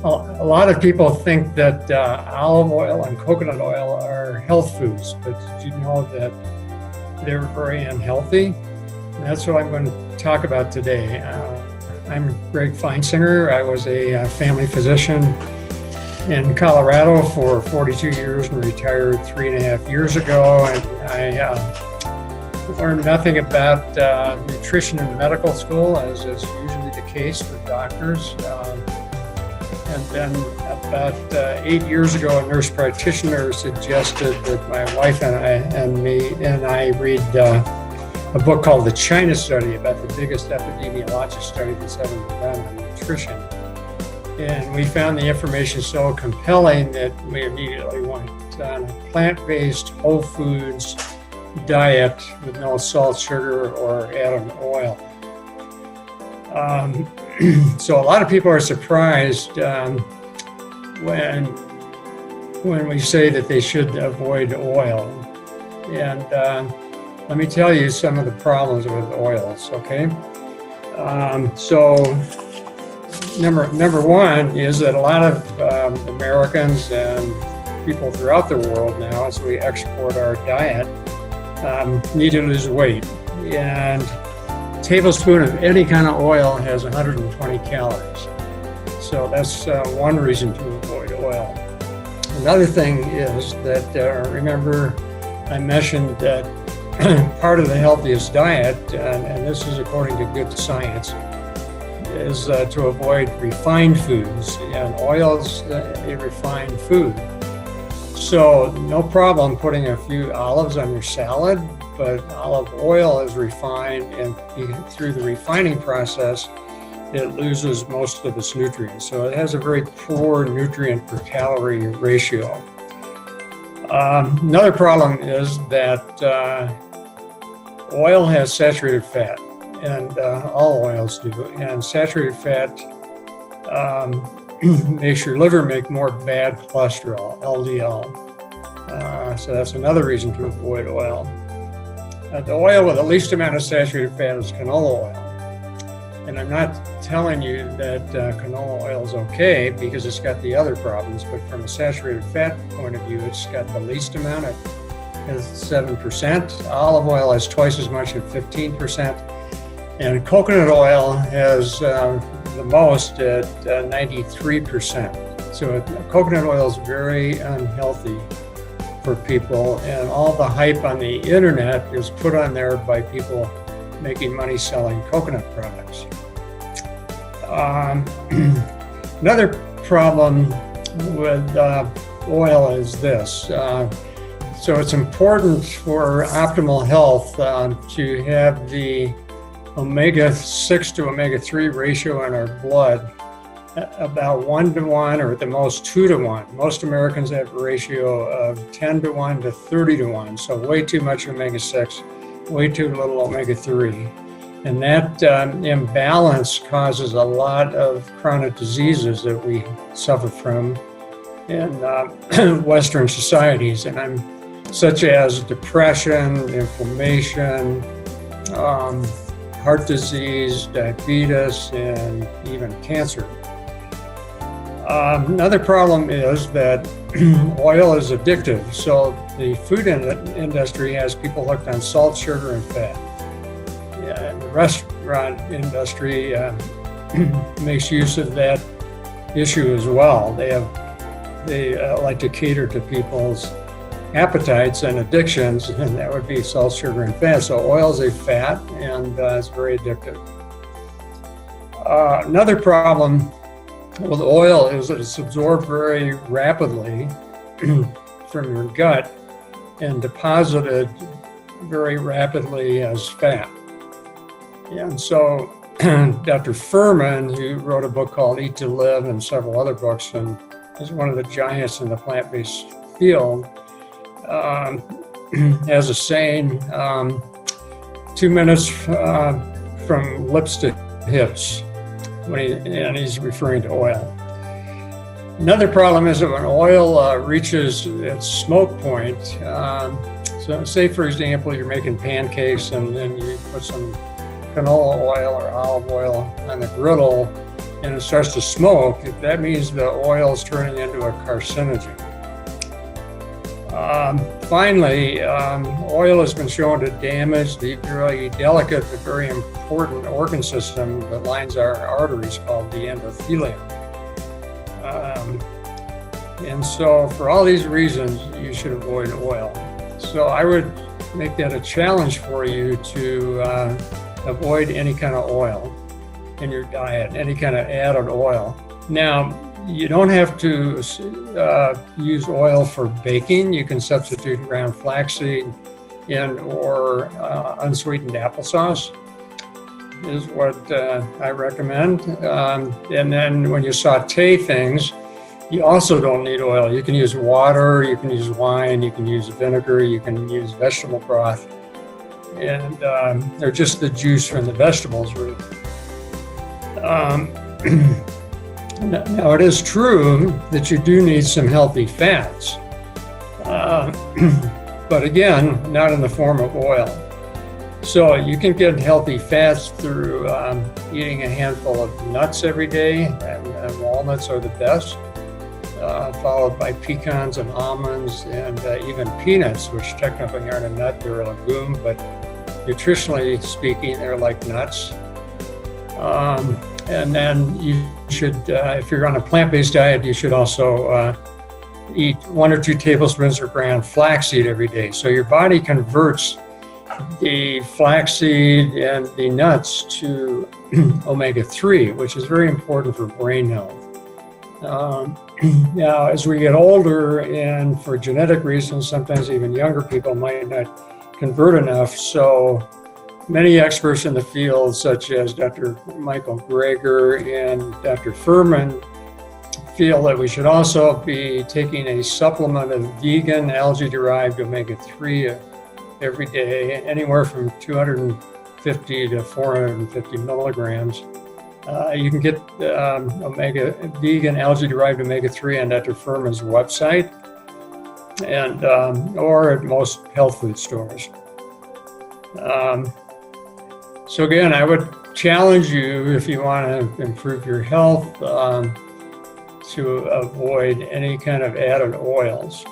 A lot of people think that olive oil and coconut oil are health foods, but did you know that they're very unhealthy? And that's what I'm going to talk about today. I'm Greg Feinsinger. I was a family physician in Colorado for 42 years and retired 3.5 years ago. And I learned nothing about nutrition in medical school, as is usually the case with doctors. And then about 8 years ago, a nurse practitioner suggested that my wife and I read a book called The China Study, about the biggest epidemiologic study that's ever been done on nutrition. And we found the information so compelling that we immediately went on a plant-based, whole foods diet with no salt, sugar, or added oil. So a lot of people are surprised when we say that they should avoid oil. And let me tell you some of the problems with oils, okay? So number one is that a lot of Americans and people throughout the world now, as we export our diet, need to lose weight. And a tablespoon of any kind of oil has 120 calories. So that's one reason to avoid oil. Another thing is that, remember I mentioned that part of the healthiest diet, and this is according to good science, is to avoid refined foods, and oil's a refined food. So no problem putting a few olives on your salad, but olive oil is refined, and through the refining process, it loses most of its nutrients. So it has a very poor nutrient per calorie ratio. Another problem is that oil has saturated fat, and all oils do. And saturated fat makes your liver make more bad cholesterol, LDL. So that's another reason to avoid oil. The oil with the least amount of saturated fat is canola oil. And I'm not telling you that canola oil is okay because it's got the other problems, but from a saturated fat point of view, it's got the least amount. It has 7%. Olive oil has twice as much at 15%. And coconut oil has the most at 93%. So coconut oil is very unhealthy for people, and all the hype on the internet is put on there by people making money selling coconut products. Another problem with oil is this. So it's important for optimal health to have the omega-6 to omega-3 ratio in our blood about 1-to-1, or at the most 2-to-1. Most Americans have a ratio of 10-to-1 to 30-to-1, so way too much omega-6, way too little omega-3. And that imbalance causes a lot of chronic diseases that we suffer from in Western societies, and such as depression, inflammation, heart disease, diabetes, and even cancer. Another problem is that oil is addictive. So the food industry has people hooked on salt, sugar, and fat. And the restaurant industry makes use of that issue as well. They like to cater to people's appetites and addictions, and that would be salt, sugar, and fat. So oil is a fat, and it's very addictive. Another problem with oil is that it's absorbed very rapidly from your gut and deposited very rapidly as fat. And so Dr. Furman, who wrote a book called Eat to Live and several other books, and is one of the giants in the plant-based field, has a saying, 2 minutes from lips to hips, and he's referring to oil. Another problem is that when oil reaches its smoke point, so say for example you're making pancakes and then you put some canola oil or olive oil on the griddle, and it starts to smoke, that means the oil is turning into a carcinogen. Finally, oil has been shown to damage the very delicate but very important organ system that lines our arteries called the endothelium. And so for all these reasons, you should avoid oil. So I would make that a challenge for you to avoid any kind of oil in your diet, any kind of added oil. Now, you don't have to use oil for baking. You can substitute ground flaxseed or unsweetened applesauce is what I recommend. And then when you saute things, you also don't need oil. You can use water, you can use wine, you can use vinegar, you can use vegetable broth. And they're just the juice from the vegetables, really. Now, it is true that you do need some healthy fats, but again, not in the form of oil. So you can get healthy fats through eating a handful of nuts every day, and walnuts are the best, followed by pecans and almonds and even peanuts, which technically aren't a nut, they're a legume, but nutritionally speaking, they're like nuts. And then you should, if you're on a plant-based diet, you should also eat 1 or 2 tablespoons of ground flaxseed every day. So your body converts the flaxseed and the nuts to omega-3, which is very important for brain health. Now, as we get older, and for genetic reasons, sometimes even younger people might not convert enough. So many experts in the field, such as Dr. Michael Greger and Dr. Furman, feel that we should also be taking a supplement of vegan algae-derived omega-3 every day, anywhere from 250 to 450 milligrams. You can get vegan algae-derived omega-3 on Dr. Furman's website, and or at most health food stores. So again, I would challenge you, if you want to improve your health, to avoid any kind of added oils.